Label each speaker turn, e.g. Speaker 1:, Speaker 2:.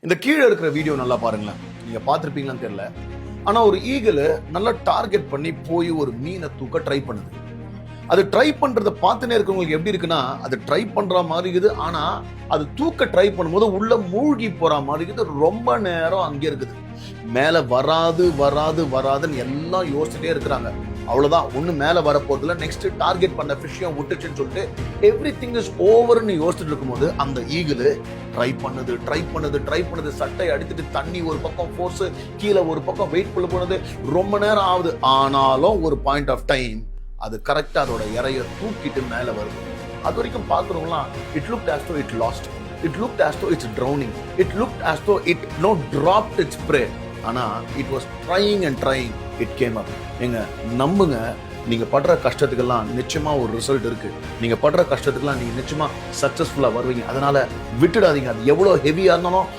Speaker 1: இந்த கீழே இருக்கிற வீடியோ நல்லா பாருங்களேன். நீங்க பார்த்திருப்பீங்களான்னு தெரியல. ஆனா ஒரு ஈகிள் நல்லா டார்கெட் பண்ணி போய் ஒரு மீனை தூக்க ட்ரை பண்ணுது. அது ட்ரை பண்றத பார்த்துனே இருக்கவங்களுக்கு எப்படி இருக்குன்னா, அது ட்ரை பண்ற மாதிரி இருக்குது. ஆனா அது தூக்க ட்ரை பண்ணும்போது உள்ள மூழ்கி போற மாதிரி இருக்குது. ரொம்ப நேரம் அங்கே இருக்குது. மேல வராது வராது வராதுன்னு எல்லாம் யோசிச்சுட்டே இருக்கிறாங்க. அவ்வளவுதான், ஒண்ணு மேல வரப்போறதுல நெக்ஸ்ட் டார்கெட் பண்ண ஃபிஷ்ஷையும் விட்டுச்சுன்னு சொல்லிட்டு எவ்ரி திங் இஸ் ஓவர்னு யோசிச்சுட்டு இருக்கும்போது அந்த ஈகிள் ட்ரை பண்ணுது, சட்டை அடித்துட்டு தண்ணி ஒரு பக்கம் ஃபோர்ஸ், கீழே ஒரு பக்கம் வெயிட் பண்ண போனது, ரொம்ப நேரம் ஆகுது. ஆனாலும் ஒரு பாயிண்ட் ஆஃப் டைம் அது கரெக்டா அதோட இறைய தூக்கிட்டு மேல வருது. அது வரைக்கும் பாக்குறவங்களாம் it looked as though it lost, it looked as though it's drowning, it looked as though it no dropped its prey. ஆனா it was trying and trying, it came up. நீங்க நம்புங்க, நீங்க படுற கஷ்டத்துக்கெல்லாம் நிச்சயமா ஒரு ரிசல்ட் இருக்கு. நீங்க படுற கஷ்டத்துக்கெல்லாம் நீங்க நிச்சயமா சக்சஸ்ஃபுல்லா வருவீங்க. அதனால விட்டுடாதீங்க. அது எவ்வளவு ஹெவியா இருந்தாலும்